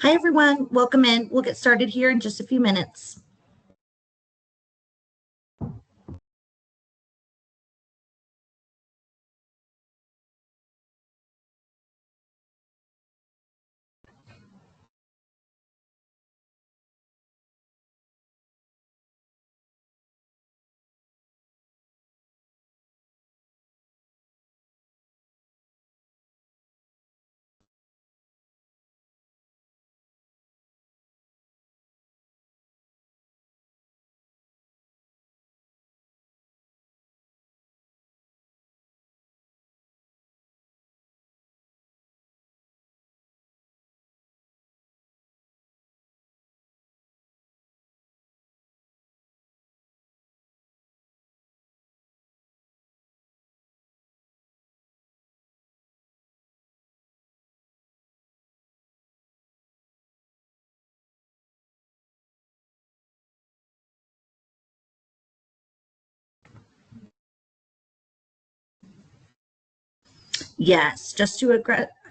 Hi, everyone. Welcome in. We'll get started here in just a few minutes. Yes, just to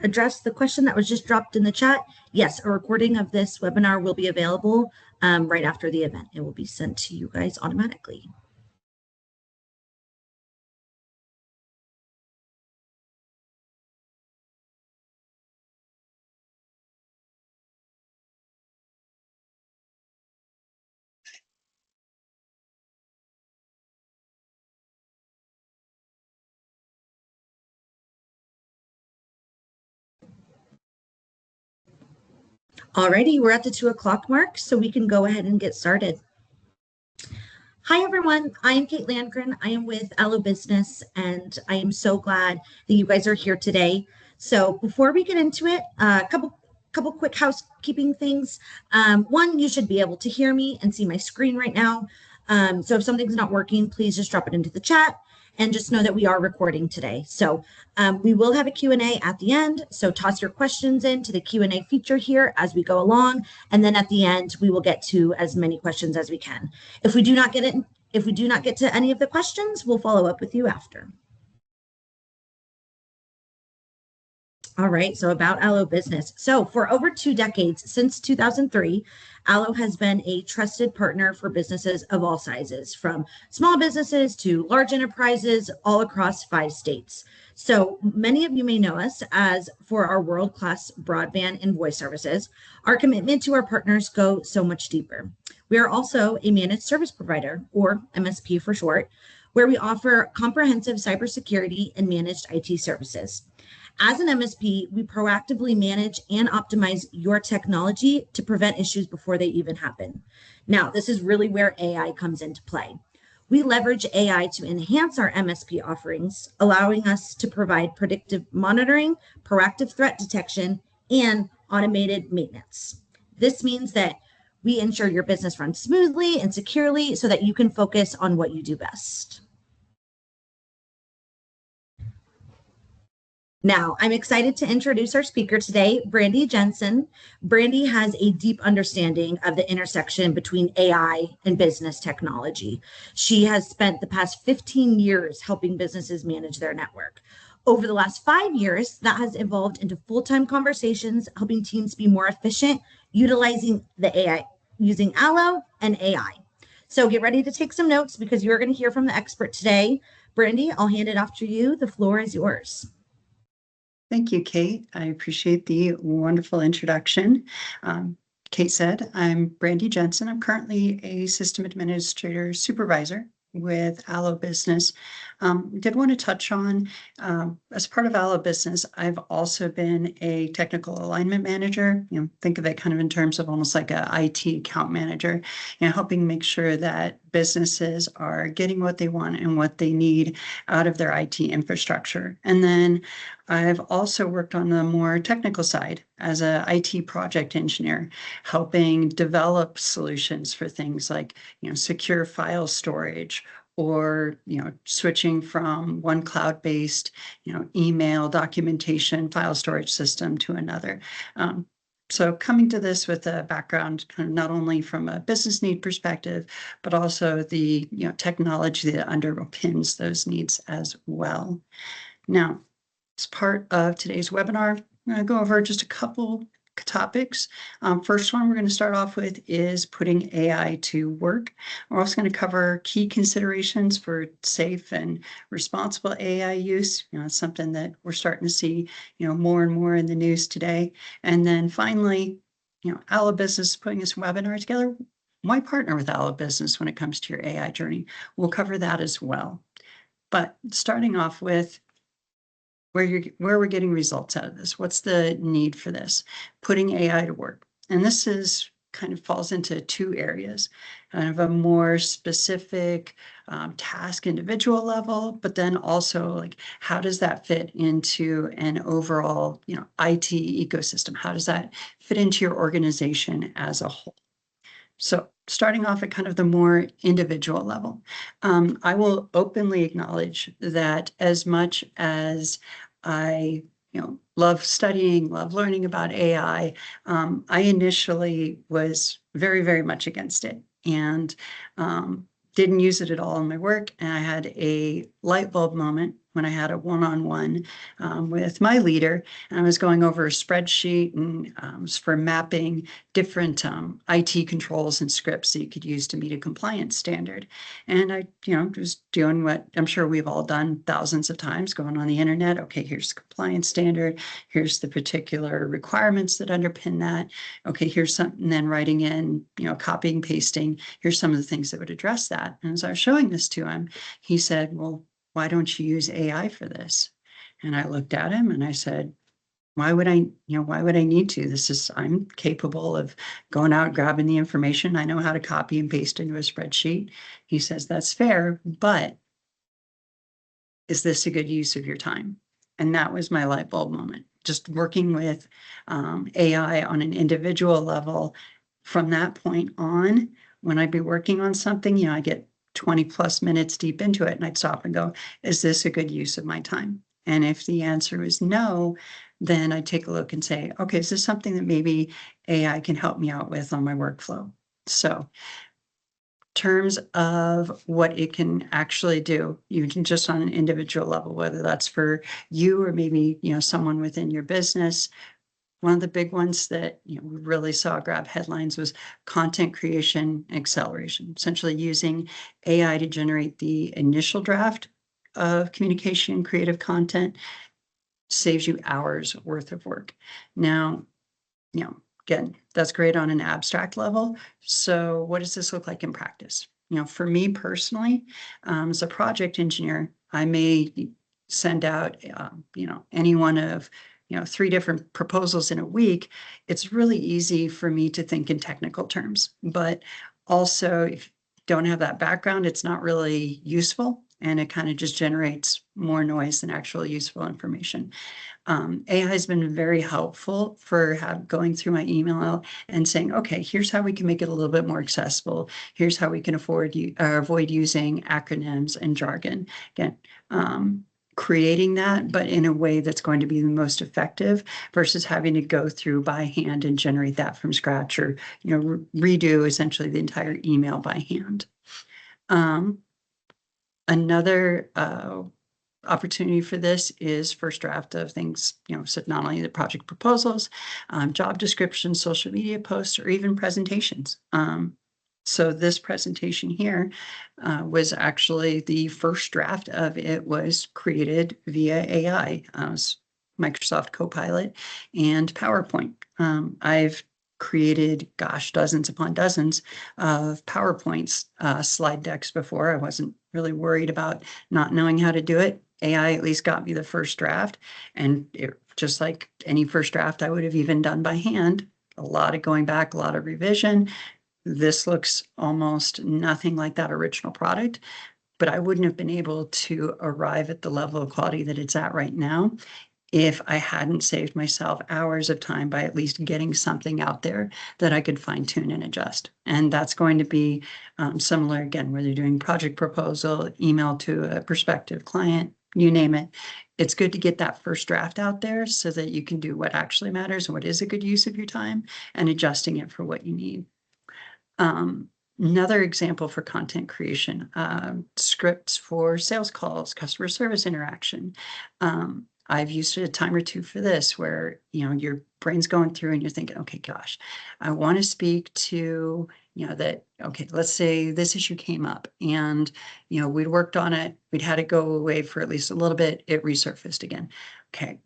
address the question that was just dropped in the chat. Yes, a recording of this webinar will be available right after the event. It will be sent to you guys automatically. Alrighty, we're at the 2 o'clock mark, so we can go ahead and get started. Hi, everyone. I am Kate Landgren. I am with ALLO Business, and I am so glad that you guys are here today. So before we get into it, a couple quick housekeeping things. One, you should be able to hear me and see my screen right now. So if something's not working, please just drop it into the chat. And just know that we are recording today. So we will have a Q&A at the end. So toss your questions into the Q&A feature here as we go along. And then at the end, we will get to as many questions as we can. If we do not get to any of the questions, we'll follow up with you after. All right, so about ALLO Business. So for over 2 decades, since 2003, ALLO has been a trusted partner for businesses of all sizes, from small businesses to large enterprises all across 5 states. So many of you may know us as for our world-class broadband and voice services. Our commitment to our partners go so much deeper. We are also a managed service provider, or MSP for short, where we offer comprehensive cybersecurity and managed IT services. As an MSP, we proactively manage and optimize your technology to prevent issues before they even happen. Now, this is really where AI comes into play. We leverage AI to enhance our MSP offerings, allowing us to provide predictive monitoring, proactive threat detection, and automated maintenance. This means that we ensure your business runs smoothly and securely so that you can focus on what you do best. Now, I'm excited to introduce our speaker today, Brandy Jensen. Brandy has a deep understanding of the intersection between AI and business technology. She has spent the past 15 years helping businesses manage their network. Over the last 5 years, that has evolved into full-time conversations, helping teams be more efficient, utilizing the AI, using ALLO and AI. So get ready to take some notes because you're going to hear from the expert today. Brandy, I'll hand it off to you. The floor is yours. Thank you, Kate. I appreciate the wonderful introduction. Kate said, I'm Brandy Jensen. I'm currently a system administrator supervisor with ALLO Business. Did want to touch on, as part of ALLO Business, I've also been a technical alignment manager. Think of it kind of in terms of almost like a IT account manager, helping make sure that businesses are getting what they want and what they need out of their IT infrastructure. And then I've also worked on the more technical side as a IT project engineer, helping develop solutions for things like, secure file storage, or switching from one cloud-based email documentation file storage system to another. So coming to this with a background kind of not only from a business need perspective, but also the technology that underpins those needs as well. Now, as part of today's webinar, I'm going to go over just a couple topics. First one we're going to start off with is putting AI to work. We're also going to cover key considerations for safe and responsible AI use. It's something that we're starting to see, more and more in the news today. And then finally, ALLO Business is putting this webinar together. Why partner with ALLO Business when it comes to your AI journey? We'll cover that as well. But starting off with where we're getting results out of this. What's the need for this? Putting AI to work. And this is kind of falls into two areas, kind of a more specific task individual level, but then also like, how does that fit into an overall, IT ecosystem? How does that fit into your organization as a whole? So starting off at kind of the more individual level, I will openly acknowledge that as much as I, love studying, love learning about AI, I initially was very, very much against it and didn't use it at all in my work. And I had a light bulb moment when I had a one-on-one with my leader, and I was going over a spreadsheet and was for mapping different IT controls and scripts that you could use to meet a compliance standard. And I, was doing what I'm sure we've all done thousands of times, going on the internet. Okay, here's the compliance standard. Here's the particular requirements that underpin that. Okay, here's something, then writing in, copying, pasting. Here's some of the things that would address that. And as I was showing this to him, he said, well, why don't you use AI for this? And I looked at him and I said, why would I need to? I'm capable of going out, grabbing the information. I know how to copy and paste into a spreadsheet. He says, that's fair, but is this a good use of your time? And that was my light bulb moment. Just working with AI on an individual level. From that point on, when I'd be working on something, I get 20 plus minutes deep into it and I'd stop and go, is this a good use of my time? And if the answer is no, then I'd take a look and say, okay, is this something that maybe AI can help me out with on my workflow? So terms of what it can actually do, you can just on an individual level, whether that's for you or maybe, someone within your business. One of the big ones that we really saw grab headlines was content creation acceleration, essentially using AI to generate the initial draft of communication creative content saves you hours worth of work. Now, again, that's great on an abstract level. So what does this look like in practice? For me personally, as a project engineer, I may send out, any one of, 3 different proposals in a week. It's really easy for me to think in technical terms, but also if you don't have that background, it's not really useful. And it kind of just generates more noise than actual useful information. AI has been very helpful for going through my email and saying, okay, here's how we can make it a little bit more accessible. Here's how we can avoid using acronyms and jargon. Again, creating that, but in a way that's going to be the most effective versus having to go through by hand and generate that from scratch or, redo essentially the entire email by hand. Another opportunity for this is first draft of things, so not only the project proposals, job descriptions, social media posts, or even presentations. So this presentation here was actually the first draft of it was created via AI, Microsoft Copilot and PowerPoint. I've created, dozens upon dozens of PowerPoints, slide decks before. I wasn't really worried about not knowing how to do it. AI at least got me the first draft, and just like any first draft I would have even done by hand, a lot of going back, a lot of revision. This looks almost nothing like that original product, but I wouldn't have been able to arrive at the level of quality that it's at right now if I hadn't saved myself hours of time by at least getting something out there that I could fine tune and adjust. And that's going to be similar again, whether you're doing project proposal, email to a prospective client, you name it. It's good to get that first draft out there so that you can do what actually matters and what is a good use of your time and adjusting it for what you need. Another example for content creation, scripts for sales calls, customer service interaction. I've used it a time or two for this, where, your brain's going through and you're thinking, okay, gosh, I want to speak to, that, okay, let's say this issue came up and, we'd worked on it, we'd had it go away for at least a little bit, it resurfaced again. Okay,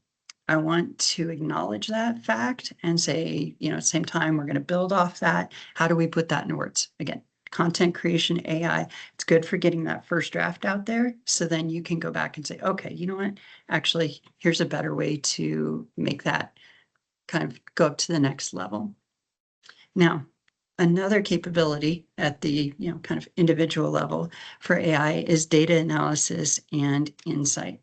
I want to acknowledge that fact and say, at the same time, we're going to build off that. How do we put that into words? Again, content creation, AI, it's good for getting that first draft out there. So then you can go back and say, okay, you know what? Actually, here's a better way to make that kind of go up to the next level. Now, another capability at the, kind of individual level for AI is data analysis and insight.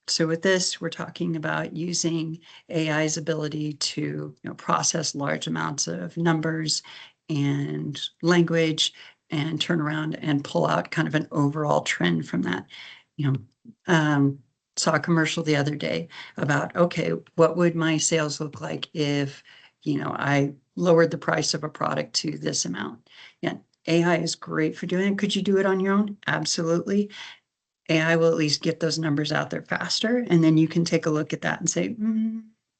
So with this, we're talking about using AI's ability to, process large amounts of numbers and language and turn around and pull out kind of an overall trend from that. Saw a commercial the other day about, okay, what would my sales look like if, I lowered the price of a product to this amount? Yeah, AI is great for doing it. Could you do it on your own? Absolutely. AI will at least get those numbers out there faster, and then you can take a look at that and say,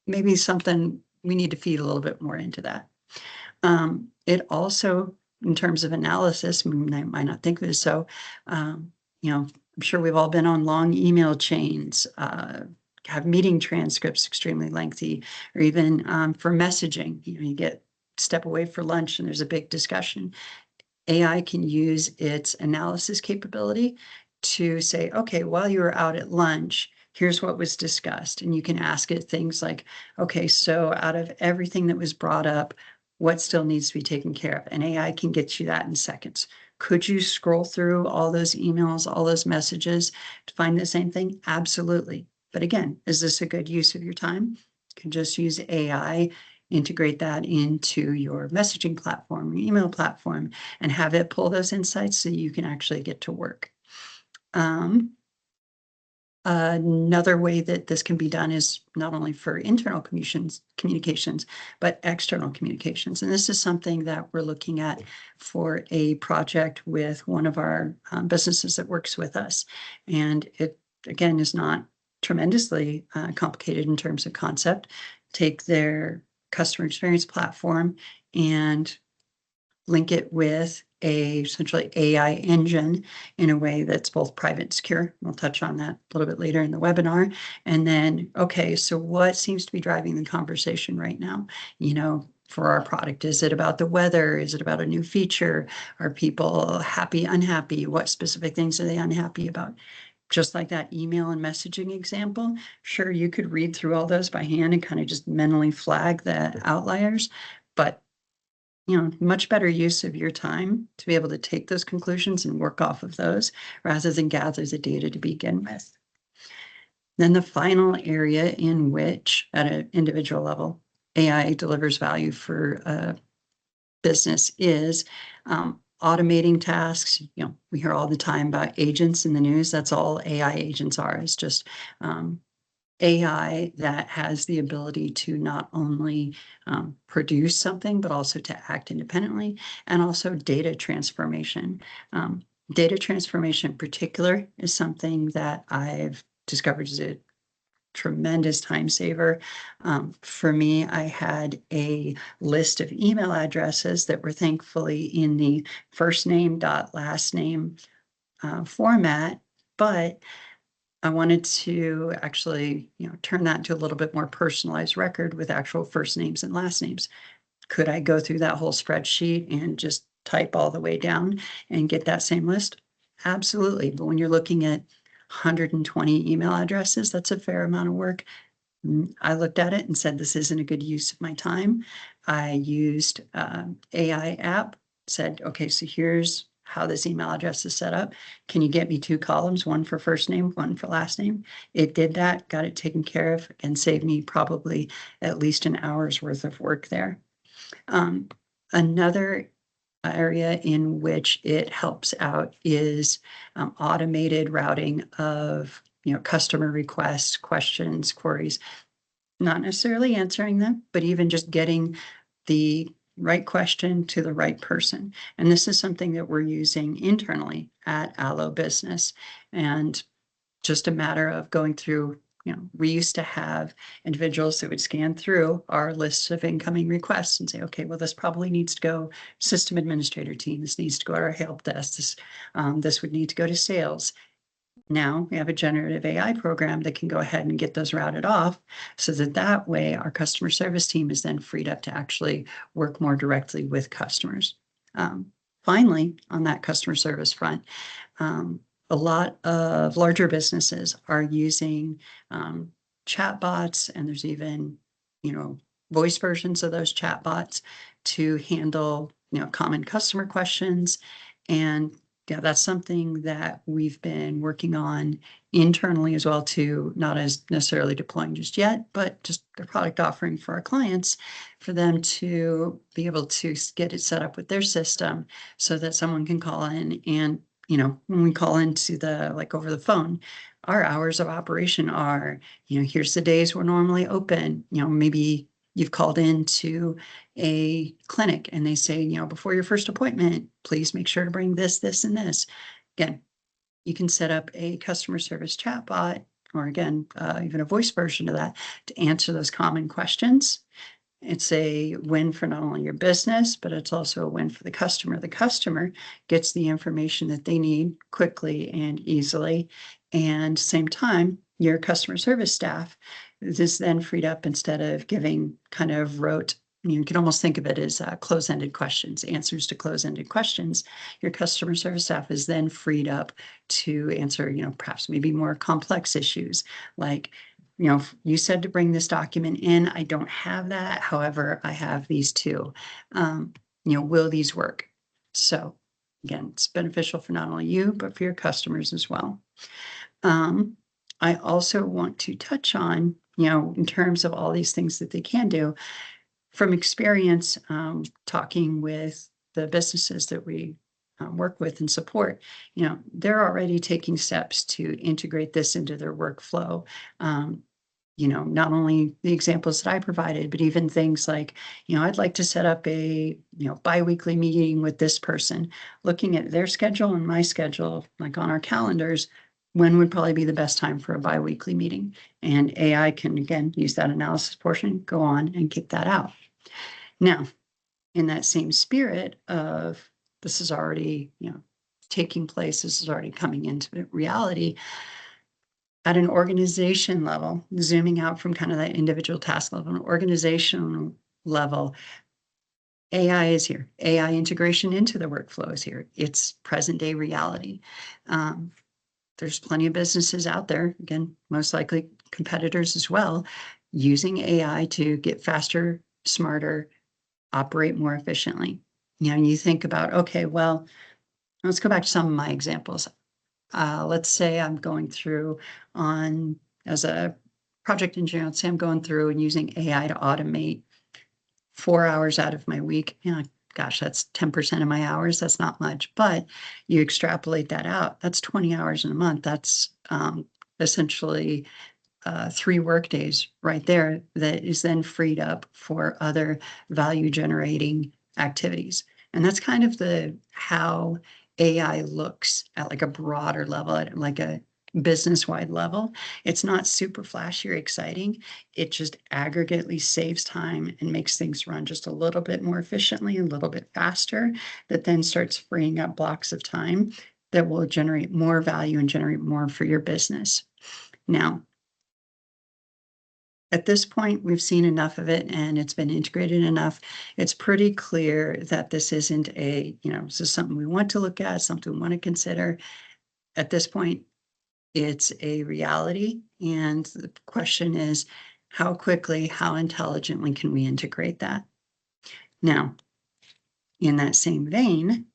maybe something we need to feed a little bit more into that. It also, in terms of analysis, I might not think of it so, I'm sure we've all been on long email chains, have meeting transcripts extremely lengthy, or even for messaging, you get step away for lunch and there's a big discussion. AI can use its analysis capability to say, okay, while you were out at lunch, here's what was discussed. And you can ask it things like, okay, so out of everything that was brought up, what still needs to be taken care of? And AI can get you that in seconds. Could you scroll through all those emails, all those messages to find the same thing? Absolutely. But again, is this a good use of your time? You can just use AI, integrate that into your messaging platform, your email platform, and have it pull those insights so you can actually get to work. Another way that this can be done is not only for internal communications, but external communications. And this is something that we're looking at for a project with one of our businesses that works with us. And it, again, is not tremendously complicated in terms of concept. Take their customer experience platform and link it with a essentially AI engine in a way that's both private and secure. We'll touch on that a little bit later in the webinar. And then, okay, so what seems to be driving the conversation right now? For our product, is it about the weather? Is it about a new feature? Are people happy, unhappy? What specific things are they unhappy about? Just like that email and messaging example, sure, you could read through all those by hand and kind of just mentally flag the outliers, but much better use of your time to be able to take those conclusions and work off of those rather than gather the data to begin with. Then the final area in which, at an individual level, AI delivers value for a business is automating tasks. We hear all the time about agents in the news. That's all AI agents are. It's just AI that has the ability to not only produce something, but also to act independently, and also data transformation. Data transformation in particular is something that I've discovered is a tremendous time saver. For me, I had a list of email addresses that were thankfully in the first name dot last name format, but I wanted to actually, turn that into a little bit more personalized record with actual first names and last names. Could I go through that whole spreadsheet and just type all the way down and get that same list? Absolutely. But when you're looking at 120 email addresses, that's a fair amount of work. I looked at it and said, this isn't a good use of my time. I used AI app, said, okay, so here's how this email address is set up. Can you get me 2 columns, one for first name, one for last name? It did that, got it taken care of, and saved me probably at least an hour's worth of work there. Another area in which it helps out is automated routing of customer requests, questions, queries, not necessarily answering them, but even just getting the right question to the right person. And this is something that we're using internally at ALLO Business. And just a matter of going through we used to have individuals that would scan through our list of incoming requests and say, okay, well, this probably needs to go system administrator team. This needs to go to our help desk. This would need to go to sales. Now we have a generative AI program that can go ahead and get those routed off so that way our customer service team is then freed up to actually work more directly with customers. Finally, on that customer service front, a lot of larger businesses are using chatbots, and there's even, voice versions of those chatbots to handle, common customer questions. And yeah, that's something that we've been working on internally as well too, not as necessarily deploying just yet, but just the product offering for our clients, for them to be able to get it set up with their system so that someone can call in and, when we call into over the phone, our hours of operation are, here's the days we're normally open. Maybe you've called into a clinic and they say, before your first appointment, please make sure to bring this, this, and this. Again, you can set up a customer service chatbot, or again, even a voice version of that, to answer those common questions. It's a win for not only your business, but it's also a win for the customer. The customer gets the information that they need quickly and easily. And same time, your customer service staff is then freed up instead of giving kind of rote, you can almost think of it as close-ended questions, answers to close-ended questions. Your customer service staff is then freed up to answer, perhaps maybe more complex issues like, you said to bring this document in. I don't have that. However, I have these two. Will these work? So again, it's beneficial for not only you, but for your customers as well. I also want to touch on, in terms of all these things that they can do, from experience, talking with the businesses that we work with and support, they're already taking steps to integrate this into their workflow. Not only the examples that I provided, but even things like, I'd like to set up a, biweekly meeting with this person, looking at their schedule and my schedule, like on our calendars, when would probably be the best time for a biweekly meeting. And AI can, again, use that analysis portion, go on and kick that out. Now, in that same spirit of this is already, taking place, this is already coming into reality, at an organization level, zooming out from kind of that individual task level, an organizational level, AI is here. AI integration into the workflow is here. It's present day reality. There's plenty of businesses out there, again, most likely competitors as well, using AI to get faster, smarter, operate more efficiently. You think about, okay, well, let's go back to some of my examples. Let's say I'm going through as a project engineer, let's say I'm going through and using AI to automate 4 hours out of my week. Gosh, that's 10% of my hours. That's not much, but you extrapolate that out. That's 20 hours in a month. That's essentially 3 work days right there that is then freed up for other value generating activities. And that's kind of how AI looks at like a broader level, at like a business-wide level. It's not super flashy or exciting. It just aggregately saves time and makes things run just a little bit more efficiently, a little bit faster, that then starts freeing up blocks of time that will generate more value and generate more for your business. Now, at this point, we've seen enough of it and it's been integrated enough. It's pretty clear that this isn't this is something we want to look at, something we want to consider. At this point, it's a reality. And the question is, how quickly, how intelligently can we integrate that? Now, in that same vein,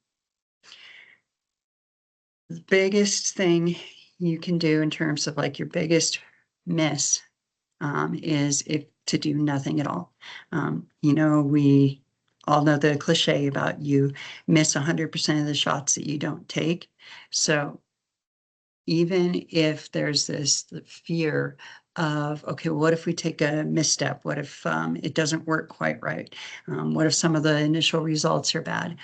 the biggest thing you can do in terms of like your biggest miss is to do nothing at all. We all know the cliche about you miss 100% of the shots that you don't take. So even if there's this fear of, okay, what if we take a misstep? What if it doesn't work quite right? What if some of the initial results are bad?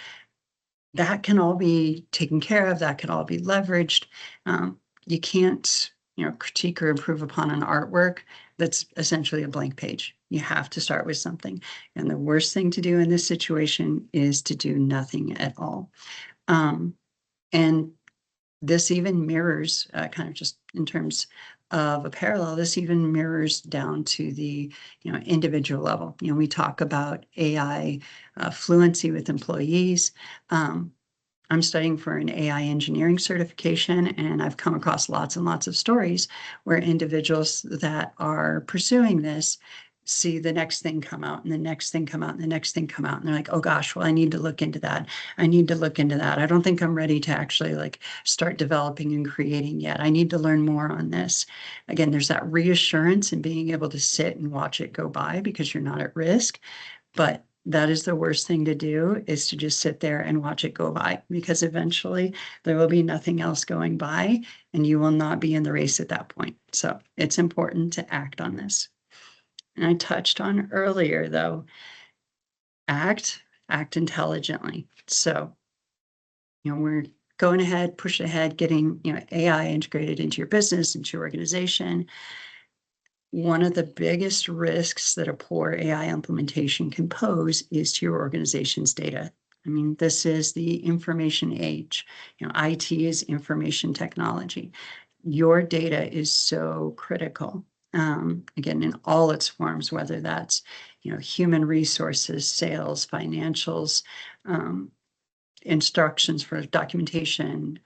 That can all be taken care of. That can all be leveraged. You can't critique or improve upon an artwork, that's essentially a blank page. You have to start with something. And the worst thing to do in this situation is to do nothing at all. And this even mirrors, kind of just in terms of a parallel, this even mirrors down to the individual level. We talk about AI fluency with employees. I'm studying for an AI engineering certification, and I've come across lots and lots of stories where individuals that are pursuing this see the next thing come out and the next thing come out and the next thing come out. And they're like, oh gosh, well, I need to look into that. I need to look into that. I don't think I'm ready to actually like start developing and creating yet. I need to learn more on this. Again, there's that reassurance in being able to sit and watch it go by because you're not at risk. But that is the worst thing to do, is to just sit there and watch it go by, because eventually there will be nothing else going by and you will not be in the race at that point. So it's important to act on this. And I touched on earlier, though, act intelligently. So, we're going ahead, push ahead, getting, AI integrated into your business, into your organization. One of the biggest risks that a poor AI implementation can pose is to your organization's data. I mean, this is the information age. IT is information technology. Your data is so critical. Again, in all its forms, whether that's, human resources, sales, financials, instructions for documentation,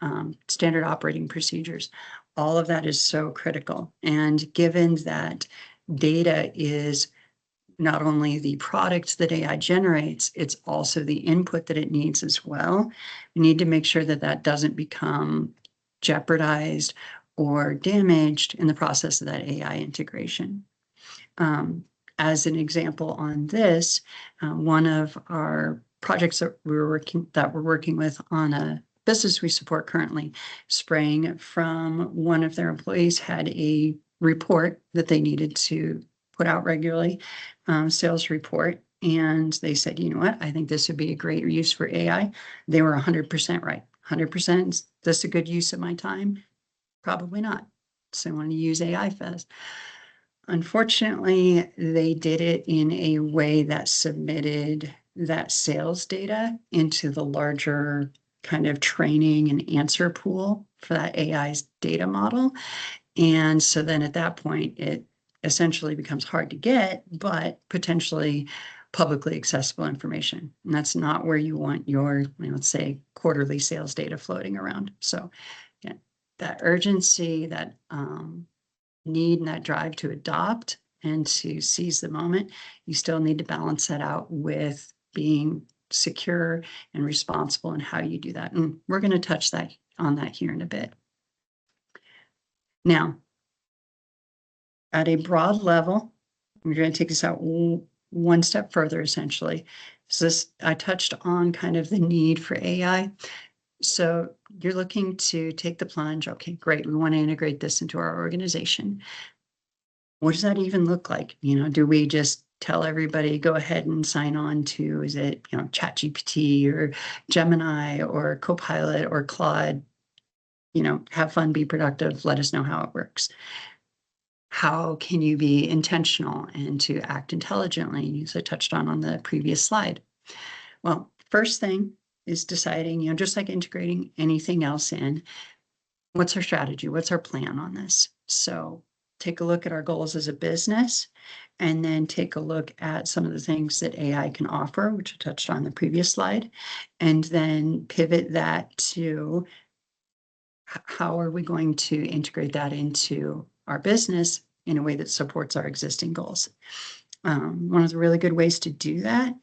standard operating procedures, all of that is so critical. And given that data is not only the product that AI generates, it's also the input that it needs as well. We need to make sure that that doesn't become jeopardized or damaged in the process of that AI integration. As an example on this, one of our projects that we're working with on a business we support currently, sprang from one of their employees had a report that they needed to put out regularly, sales report. And they said, you know what, I think this would be a great use for AI. They were 100% right. 100%, is this a good use of my time? Probably not. So I want to use AI fast. Unfortunately, they did it in a way that submitted that sales data into the larger kind of training and answer pool for that AI's data model. And so then at that point, it essentially becomes hard to get, but potentially publicly accessible information. And that's not where you want your, let's say, quarterly sales data floating around. So yeah, that urgency, that need and that drive to adopt and to seize the moment, you still need to balance that out with being secure and responsible in how you do that. And we're going to touch on that here in a bit. Now, at a broad level, we're going to take this out one step further, essentially. So I touched on kind of the need for AI. So you're looking to take the plunge. Okay, great. We want to integrate this into our organization. What does that even look like? Do we just tell everybody, go ahead and sign on to, is it, ChatGPT or Gemini or Copilot or Claude? Have fun, be productive, let us know how it works. How can you be intentional and to act intelligently, as I touched on the previous slide? Well, first thing is deciding, just like integrating anything else in, what's our strategy? What's our plan on this? So take a look at our goals as a business, and then take a look at some of the things that AI can offer, which I touched on the previous slide, and then pivot that to how are we going to integrate that into our business in a way that supports our existing goals. One of the really good ways to do that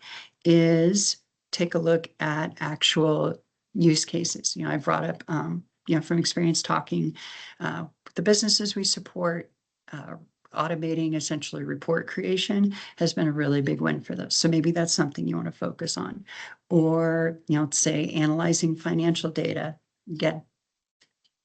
is take a look at actual use cases. I brought up, from experience talking with the businesses we support, automating essentially report creation has been a really big win for those. So maybe that's something you want to focus on. Or, say analyzing financial data,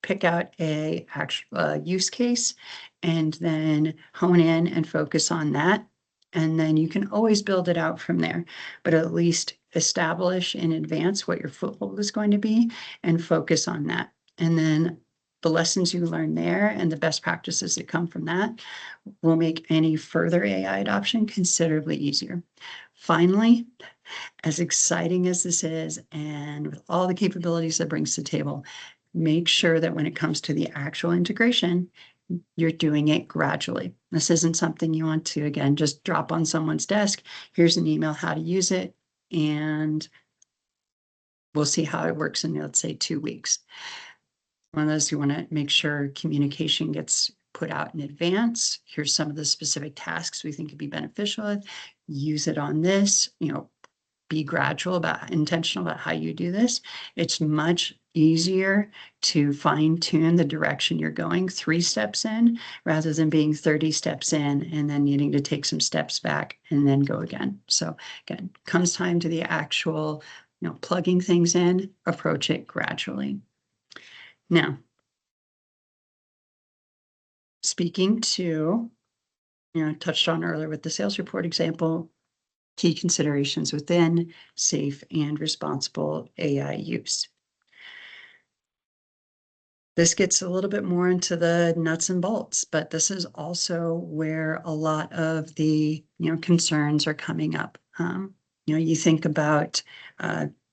pick out a actual use case and then hone in and focus on that. And then you can always build it out from there, but at least establish in advance what your foothold is going to be and focus on that. And then the lessons you learn there and the best practices that come from that will make any further AI adoption considerably easier. Finally, as exciting as this is, and with all the capabilities that brings to the table, make sure that when it comes to the actual integration, you're doing it gradually. This isn't something you want to, again, just drop on someone's desk. Here's an email, how to use it, and we'll see how it works in, let's say, 2 weeks. One of those, you want to make sure communication gets put out in advance. Here's some of the specific tasks we think could be beneficial. Use it on this, be gradual intentional about how you do this. It's much easier to fine tune the direction you're going 3 steps in rather than being 30 steps in and then needing to take some steps back and then go again. So again, comes time to the actual, plugging things in, approach it gradually. Now, speaking to, touched on earlier with the sales report example, key considerations within safe and responsible AI use. This gets a little bit more into the nuts and bolts, but this is also where a lot of the, concerns are coming up. You think about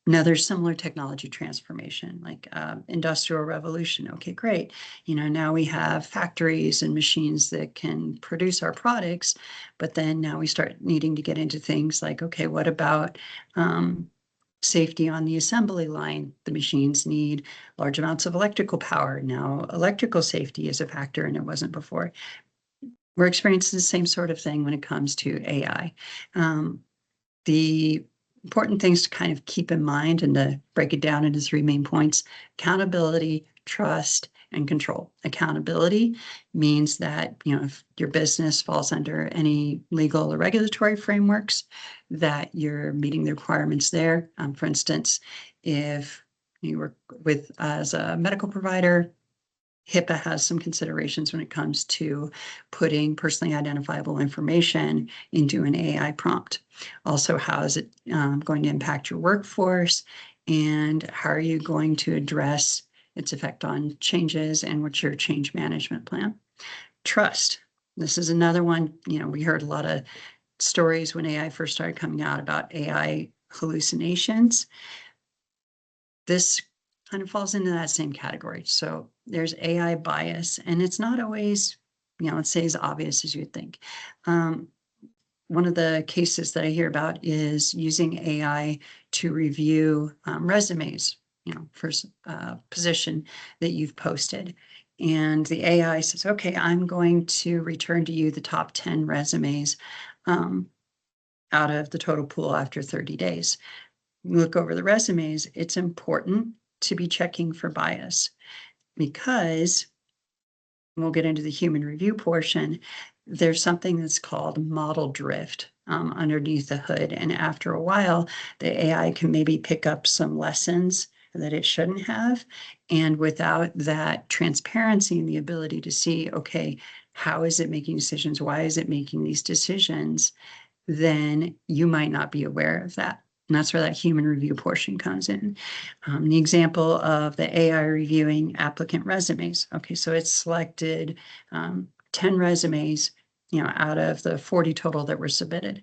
another similar technology transformation, like industrial revolution. Okay, great. Now we have factories and machines that can produce our products, but then now we start needing to get into things like, okay, what about safety on the assembly line? The machines need large amounts of electrical power. Now electrical safety is a factor and it wasn't before. We're experiencing the same sort of thing when it comes to AI. The important things to kind of keep in mind and to break it down into 3 main points: accountability, trust, and control. Accountability means that, if your business falls under any legal or regulatory frameworks, that you're meeting the requirements there. For instance, if you work as a medical provider, HIPAA has some considerations when it comes to putting personally identifiable information into an AI prompt. Also, how is it going to impact your workforce, and how are you going to address its effect on changes, and what's your change management plan? Trust. This is another one. We heard a lot of stories when AI first started coming out about AI hallucinations. This kind of falls into that same category. So there's AI bias, and it's not always, let's say, as obvious as you'd think. One of the cases that I hear about is using AI to review resumes, for a position that you've posted. And the AI says, okay, I'm going to return to you the top 10 resumes out of the total pool after 30 days. Look over the resumes. It's important to be checking for bias, because we'll get into the human review portion. There's something that's called model drift underneath the hood. And after a while, the AI can maybe pick up some lessons that it shouldn't have. And without that transparency and the ability to see, okay, how is it making decisions? Why is it making these decisions? Then you might not be aware of that. And that's where that human review portion comes in. The example of the AI reviewing applicant resumes. Okay, so it's selected 10 resumes, out of the 40 total that were submitted.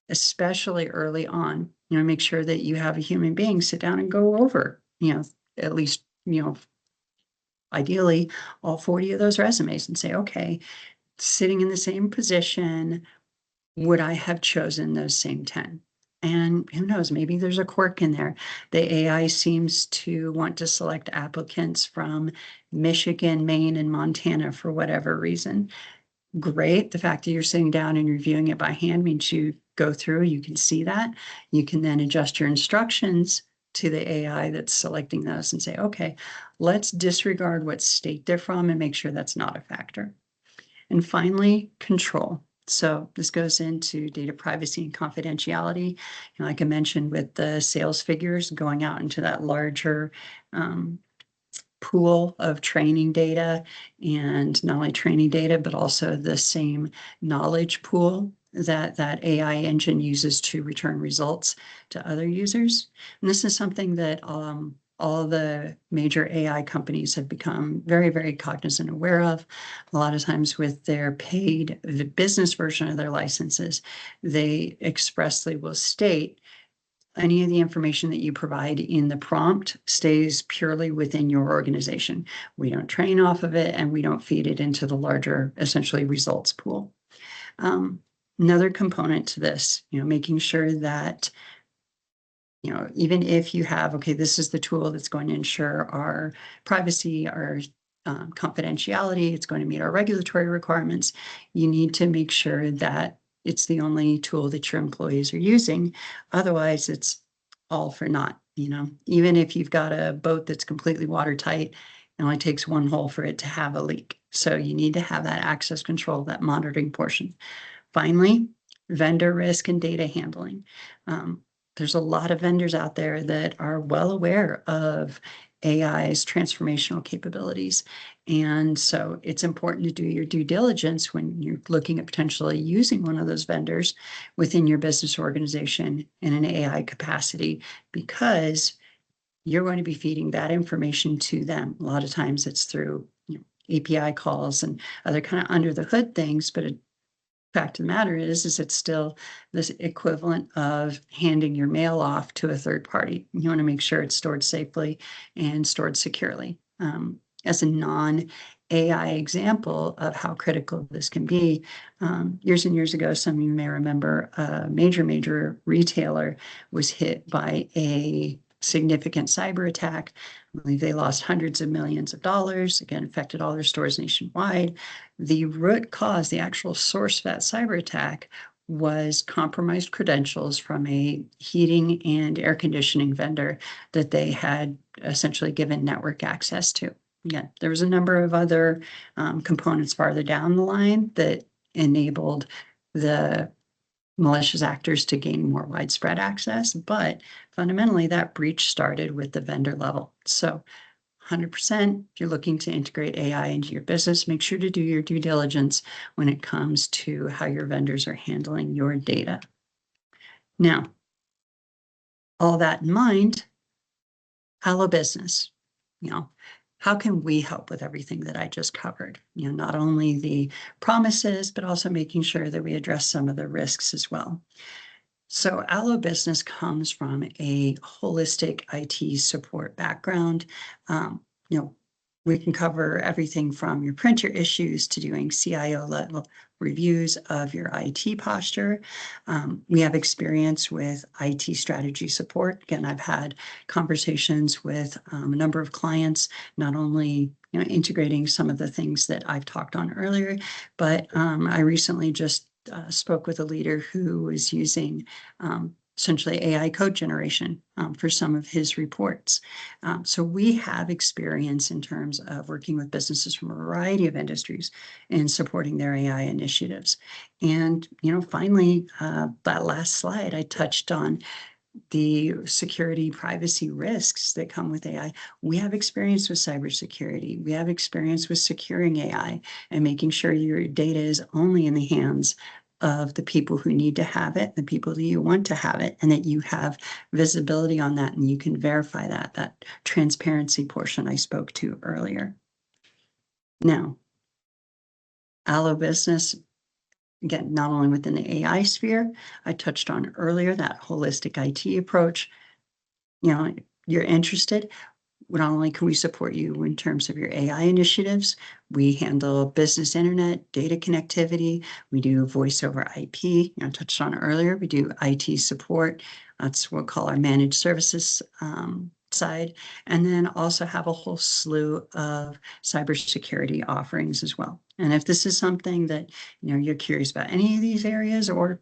Especially early on, make sure that you have a human being sit down and go over, at least, ideally all 40 of those resumes and say, okay, sitting in the same position, would I have chosen those same 10? And who knows, maybe there's a quirk in there. The AI seems to want to select applicants from Michigan, Maine, and Montana for whatever reason. Great. The fact that you're sitting down and reviewing it by hand means you go through, you can see that. You can then adjust your instructions to the AI that's selecting those and say, okay, let's disregard what state they're from and make sure that's not a factor. And finally, control. So this goes into data privacy and confidentiality. Like I mentioned, with the sales figures going out into that larger pool of training data, and not only training data, but also the same knowledge pool that AI engine uses to return results to other users. And this is something that all the major AI companies have become very, very cognizant, aware of. A lot of times with their paid, the business version of their licenses, they expressly will state any of the information that you provide in the prompt stays purely within your organization. We don't train off of it, and we don't feed it into the larger, essentially, results pool. Another component to this, making sure that even if you have, okay, this is the tool that's going to ensure our privacy, our confidentiality, it's going to meet our regulatory requirements, you need to make sure that it's the only tool that your employees are using. Otherwise, it's all for naught. Even if you've got a boat that's completely watertight, it only takes one hole for it to have a leak. So you need to have that access control, that monitoring portion. Finally, vendor risk and data handling. There's a lot of vendors out there that are well aware of AI's transformational capabilities. And so it's important to do your due diligence when you're looking at potentially using one of those vendors within your business organization in an AI capacity, because you're going to be feeding that information to them. A lot of times it's through API calls and other kind of under the hood things, but fact of the matter is it's still this equivalent of handing your mail off to a third party. You want to make sure it's stored safely and stored securely. As a non-AI example of how critical this can be, years and years ago, some of you may remember a major retailer was hit by a significant cyber attack. I believe they lost hundreds of millions of dollars, again, affected all their stores nationwide. The root cause, the actual source of that cyber attack, was compromised credentials from a heating and air conditioning vendor that they had essentially given network access to. Again, there was a number of other components farther down the line that enabled the malicious actors to gain more widespread access, but fundamentally that breach started with the vendor level. So 100%, if you're looking to integrate AI into your business, make sure to do your due diligence when it comes to how your vendors are handling your data. Now, all that in mind, ALLO Business, how can we help with everything that I just covered? Not only the promises, but also making sure that we address some of the risks as well. So ALLO Business comes from a holistic IT support background. We can cover everything from your printer issues to doing CIO level reviews of your IT posture. We have experience with IT strategy support. Again, I've had conversations with a number of clients, not only integrating some of the things that I've talked on earlier, but I recently just spoke with a leader who was using essentially AI code generation for some of his reports. So we have experience in terms of working with businesses from a variety of industries in supporting their AI initiatives. And, finally, that last slide, I touched on the security privacy risks that come with AI. We have experience with cybersecurity. We have experience with securing AI and making sure your data is only in the hands of the people who need to have it, the people that you want to have it, and that you have visibility on that and you can verify that transparency portion I spoke to earlier. Now, ALLO Business, again, not only within the AI sphere, I touched on earlier that holistic IT approach. You're interested, not only can we support you in terms of your AI initiatives, we handle business internet, data connectivity, we do voice over IP, I touched on earlier, we do IT support, that's what we call our managed services side, and then also have a whole slew of cybersecurity offerings as well. And if this is something that you're curious about any of these areas, or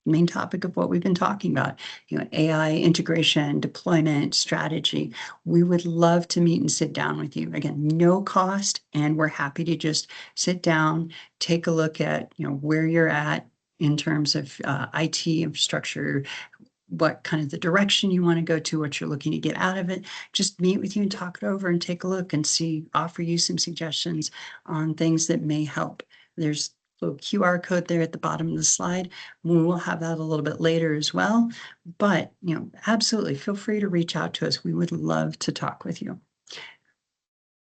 main topic of what we've been talking about, AI integration, deployment, strategy, we would love to meet and sit down with you. Again, no cost, and we're happy to just sit down, take a look at where you're at in terms of IT infrastructure, what kind of the direction you want to go to, what you're looking to get out of it. Just meet with you and talk it over and take a look and see, offer you some suggestions on things that may help. There's little QR code there at the bottom of the slide. We will have that a little bit later as well. But, absolutely feel free to reach out to us. We would love to talk with you.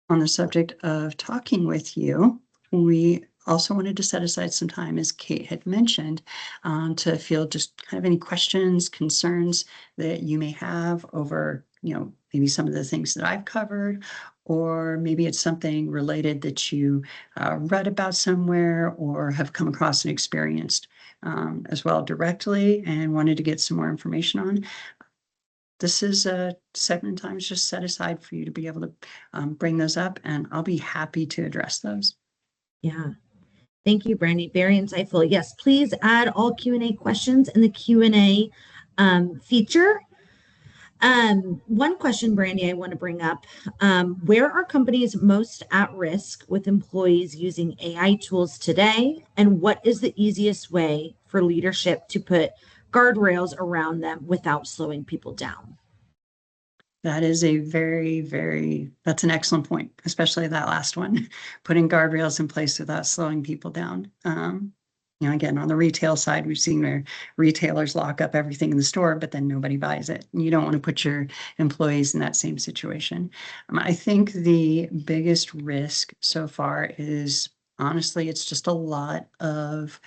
On the subject of talking with you, we also wanted to set aside some time, as Kate had mentioned, to field just kind of any questions, concerns that you may have over, maybe some of the things that I've covered, or maybe it's something related that you read about somewhere or have come across and experienced as well directly and wanted to get some more information on. This is a segment of time just set aside for you to be able to bring those up, and I'll be happy to address those. Yeah. Thank you, Brandy. Very insightful. Yes, please add all Q&A questions in the Q&A feature. One question, Brandy, I want to bring up. Where are companies most at risk with employees using AI tools today? And what is the easiest way for leadership to put guardrails around them without slowing people down? That is that's an excellent point, especially that last one, putting guardrails in place without slowing people down. Again, on the retail side, we've seen where retailers lock up everything in the store, but then nobody buys it. You don't want to put your employees in that same situation. I think the biggest risk so far is, honestly, it's just a lot of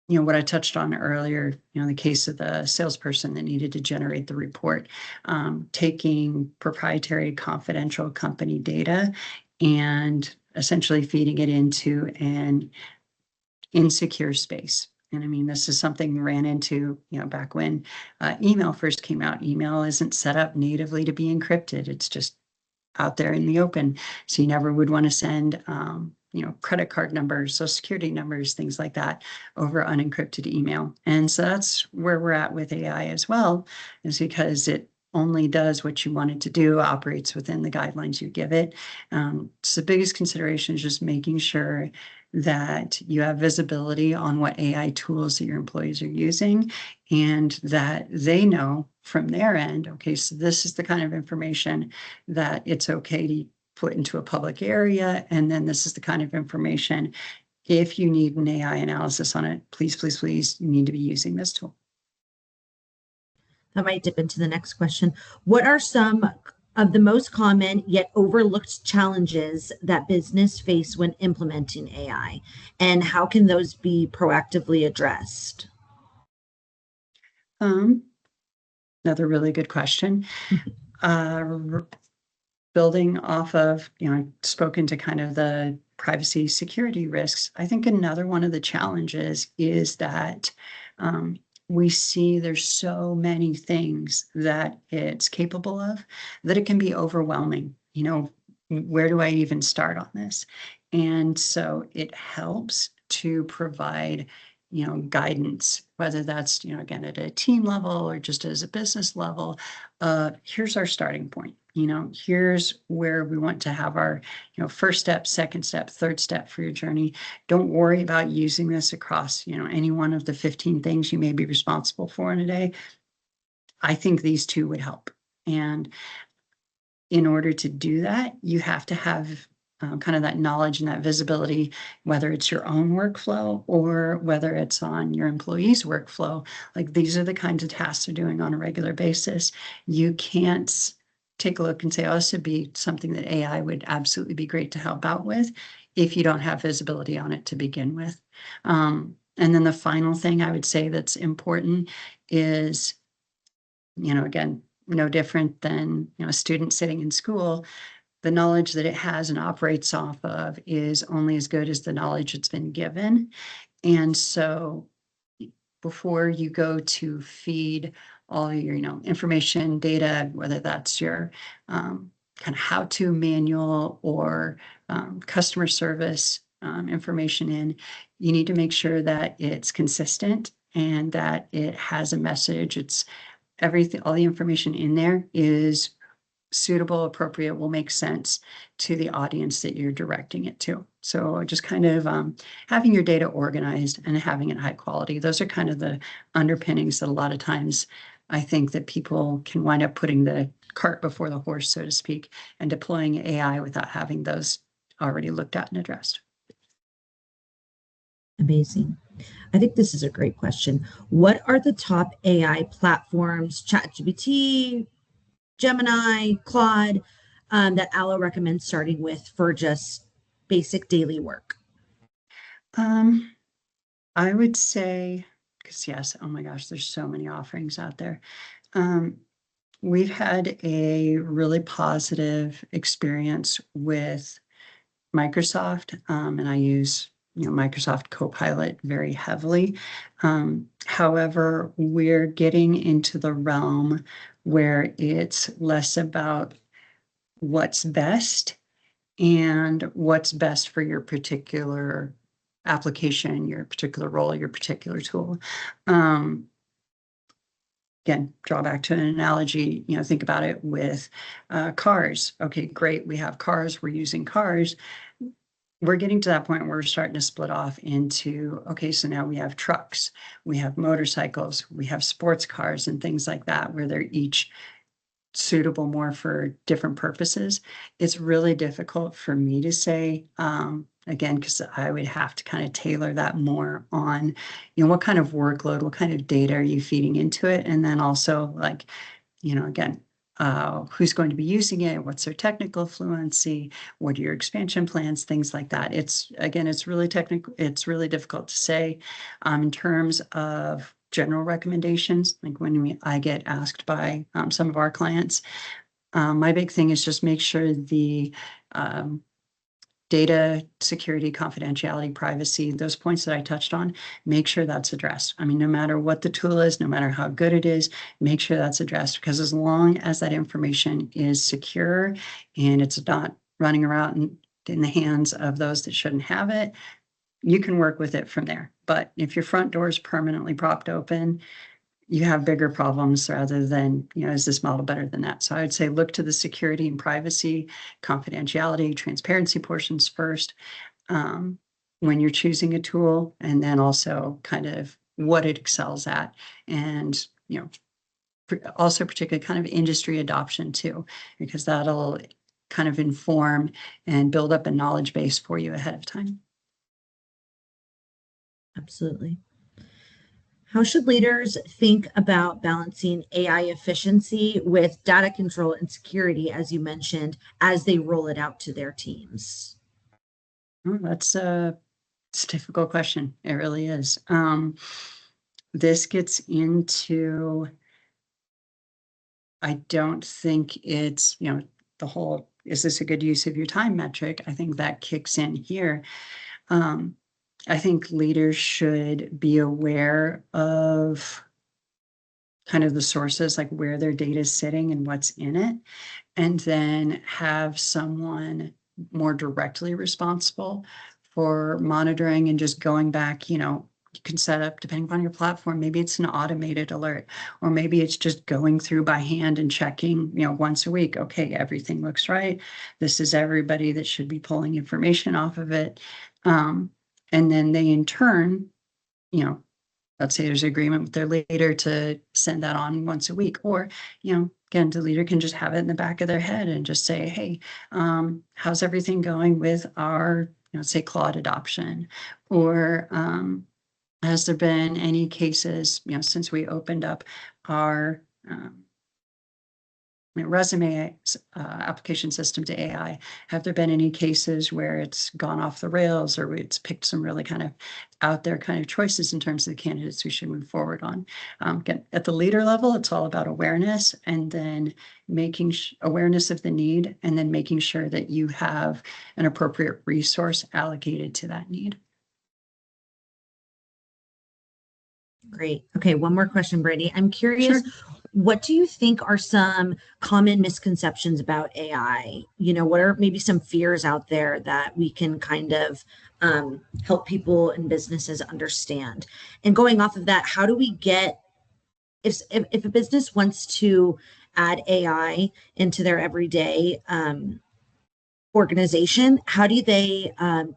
what I touched on earlier, the case of the salesperson that needed to generate the report, taking proprietary confidential company data and essentially feeding it into an insecure space. And I mean, this is something we ran into, back when email first came out. Email isn't set up natively to be encrypted. It's just out there in the open. So you never would want to send, credit card numbers, social security numbers, things like that over unencrypted email. And so that's where we're at with AI as well, is because it only does what you want it to do, operates within the guidelines you give it. So the biggest consideration is just making sure that you have visibility on what AI tools that your employees are using and that they know from their end, okay, so this is the kind of information that it's okay to put into a public area. And then this is the kind of information, if you need an AI analysis on it, please, please, please, you need to be using this tool. That might dip into the next question. What are some of the most common yet overlooked challenges that business face when implementing AI? And how can those be proactively addressed? Another really good question. Building off of, I've spoken to kind of the privacy security risks. I think another one of the challenges is that we see there's so many things that it's capable of that it can be overwhelming. Where do I even start on this? And so it helps to provide guidance, whether that's, again, at a team level or just as a business level. Here's our starting point. Here's where we want to have our, first step, second step, third step for your journey. Don't worry about using this across, any one of the 15 things you may be responsible for in a day. I think these two would help. And in order to do that, you have to have kind of that knowledge and that visibility, whether it's your own workflow or whether it's on your employees' workflow. Like, these are the kinds of tasks they're doing on a regular basis. You can't take a look and say, oh, this would be something that AI would absolutely be great to help out with if you don't have visibility on it to begin with. And then the final thing I would say that's important is, again, no different than a student sitting in school. The knowledge that it has and operates off of is only as good as the knowledge it's been given. And so before you go to feed all your, information, data, whether that's your kind of how-to manual or customer service information in, you need to make sure that it's consistent and that it has a message. It's everything, all the information in there is suitable, appropriate, will make sense to the audience that you're directing it to. So just kind of having your data organized and having it high quality. Those are kind of the underpinnings that a lot of times I think that people can wind up putting the cart before the horse, so to speak, and deploying AI without having those already looked at and addressed. Amazing. I think this is a great question. What are the top AI platforms, ChatGPT, Gemini, Claude, that Allo recommends starting with for just basic daily work? Um, I would say, because yes, oh my gosh, there's so many offerings out there. Um, we've had a really positive experience with Microsoft, and I use, Microsoft Copilot very heavily. However, we're getting into the realm where it's less about what's best and what's best for your particular application, your particular role, your particular tool. Um, Again, draw back to an analogy, think about it with cars. Okay, great. We have cars. We're using cars. We're getting to that point where we're starting to split off into, okay, so now we have trucks, we have motorcycles, we have sports cars and things like that, where they're each suitable more for different purposes. It's really difficult for me to say, again, because I would have to kind of tailor that more on, what kind of workload, what kind of data are you feeding into it? And then also like, again, who's going to be using it? What's their technical fluency? What are your expansion plans? Things like that. It's really technical. It's really difficult to say in terms of general recommendations. Like when I get asked by some of our clients, my big thing is just make sure the um, data security, confidentiality, privacy, those points that I touched on, make sure that's addressed. I mean, no matter what the tool is, no matter how good it is, make sure that's addressed, because as long as that information is secure and it's not running around in the hands of those that shouldn't have it, you can work with it from there. But if your front door is permanently propped open, you have bigger problems rather than, is this model better than that? So I would say look to the security and privacy, confidentiality, transparency portions first um, when you're choosing a tool, and then also kind of what it excels at. And, also particularly kind of industry adoption too, because that'll kind of inform and build up a knowledge base for you ahead of time. Absolutely. How should leaders think about balancing AI efficiency with data control and security, as you mentioned, as they roll it out to their teams? Oh, it's a difficult question. It really is. This gets into, I don't think it's, the whole, is this a good use of your time metric? I think that kicks in here. Um, I think leaders should be aware of kind of the sources, like where their data is sitting and what's in it, and then have someone more directly responsible for monitoring and just going back. You can set up, depending upon your platform, maybe it's an automated alert, or maybe it's just going through by hand and checking, once a week. Okay, everything looks right. This is everybody that should be pulling information off of it. Um, and then they in turn, you know, let's say there's agreement with their leader to send that on once a week, or, again, the leader can just have it in the back of their head and just say, hey, how's everything going with our, say Claude adoption? Or has there been any cases, since we opened up our resume application system to AI, have there been any cases where it's gone off the rails, or it's picked some really kind of out there kind of choices in terms of the candidates we should move forward on? Again, at the leader level, it's all about awareness, and then making awareness of the need, and then making sure that you have an appropriate resource allocated to that need. Great. Okay, one more question, Brady. I'm curious, Sure. what do you think are some common misconceptions about AI? What are maybe some fears out there that we can kind of help people and businesses understand? And going off of that, how do we get, if a business wants to add AI into their everyday organization, how do they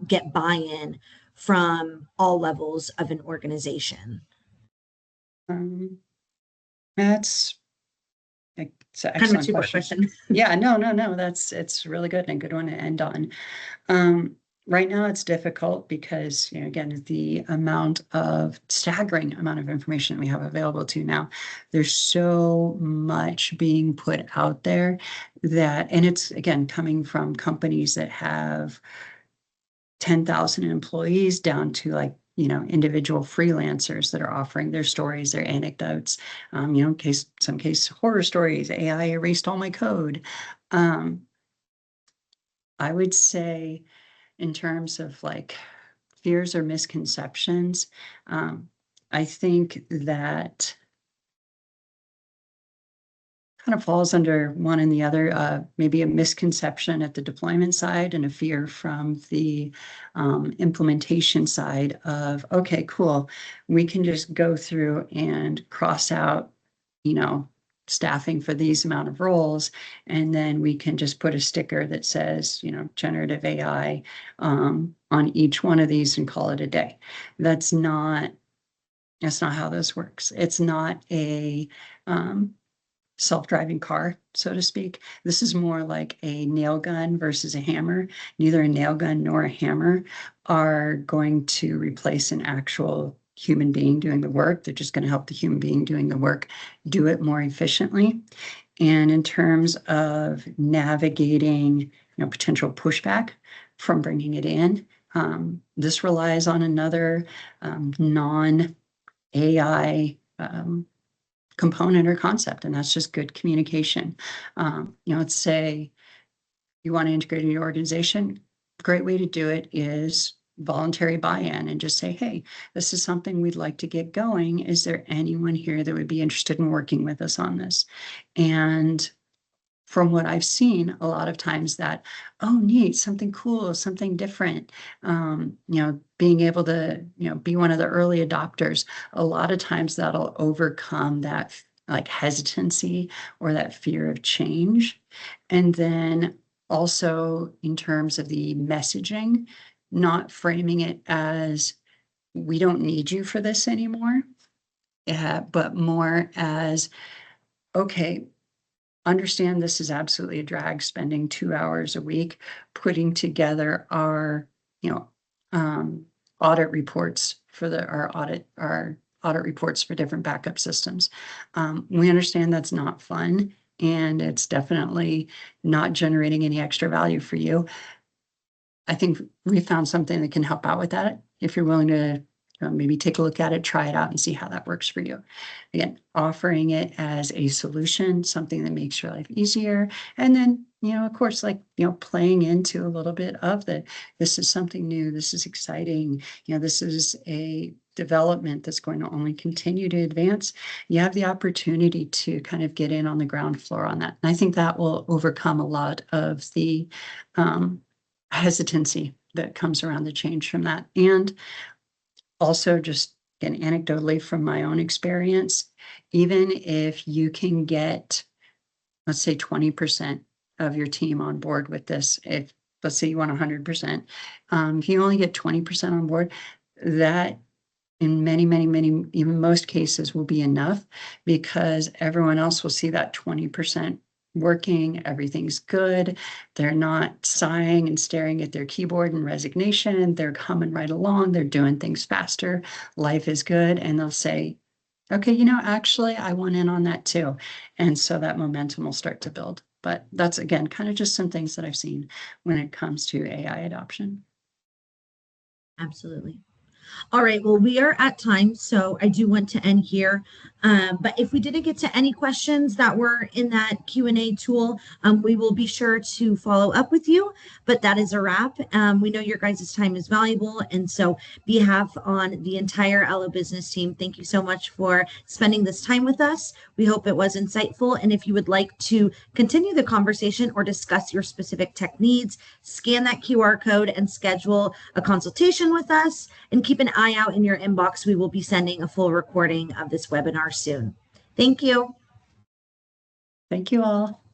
get buy-in from all levels of an organization? Um, that's it's an Kind of a excellent two-part question. question. Yeah, no, it's really good and a good one to end on. Um, Right now it's difficult because, again, the staggering amount of information we have available to now. There's so much being put out there and it's, again, coming from companies that have 10,000 employees down to individual freelancers that are offering their stories, their anecdotes, some case horror stories, AI erased all my code. I would say, in terms of fears or misconceptions, I think that kind of falls under one and the other, maybe a misconception at the deployment side and a fear from the implementation side of, okay, cool, we can just go through and cross out, staffing for these amount of roles, and then we can just put a sticker that says, generative AI on each one of these and call it a day. That's not how this works. It's not a self-driving car, so to speak. This is more like a nail gun versus a hammer. Neither a nail gun nor a hammer are going to replace an actual human being doing the work. They're just going to help the human being doing the work do it more efficiently. And in terms of navigating, potential pushback from bringing it in, this relies on another non-AI component or concept, and that's just good communication. Let's say you want to integrate in your organization. Great way to do it is voluntary buy-in and just say, hey, this is something we'd like to get going. Is there anyone here that would be interested in working with us on this? And from what I've seen, a lot of times that, oh, neat, something cool, something different, being able to, be one of the early adopters, a lot of times that'll overcome that hesitancy or that fear of change. And then also in terms of the messaging, not framing it as, we don't need you for this anymore, but more as, okay, understand this is absolutely a drag, spending 2 hours a week putting together our, audit reports for our audit reports for different backup systems. We understand that's not fun, and it's definitely not generating any extra value for you. I think we found something that can help out with that. If you're willing to maybe take a look at it, try it out and see how that works for you. Again, offering it as a solution, something that makes your life easier. And then, of course, playing into a little bit of this is something new. This is exciting. This is a development that's going to only continue to advance. You have the opportunity to kind of get in on the ground floor on that. And I think that will overcome a lot of the hesitancy that comes around the change from that. And also, just again, anecdotally from my own experience, even if you can get, let's say 20% of your team on board with this, if let's say you want 100%, if you only get 20% on board, that in many, many, many, even most cases will be enough, because everyone else will see that 20% working, everything's good. They're not sighing and staring at their keyboard in resignation. They're coming right along. They're doing things faster. Life is good. And they'll say, okay, actually, I want in on that too. And so that momentum will start to build. But that's, again, kind of just some things that I've seen when it comes to AI adoption. Absolutely. All right, well, we are at time, so I do want to end here. But if we didn't get to any questions that were in that Q&A tool, we will be sure to follow up with you. But that is a wrap. We know your guys' time is valuable. And so behalf on the entire ALLO Business team, thank you so much for spending this time with us. We hope it was insightful. And if you would like to continue the conversation or discuss your specific tech needs, scan that QR code and schedule a consultation with us. And keep an eye out in your inbox. We will be sending a full recording of this webinar soon. Thank you. Thank you all.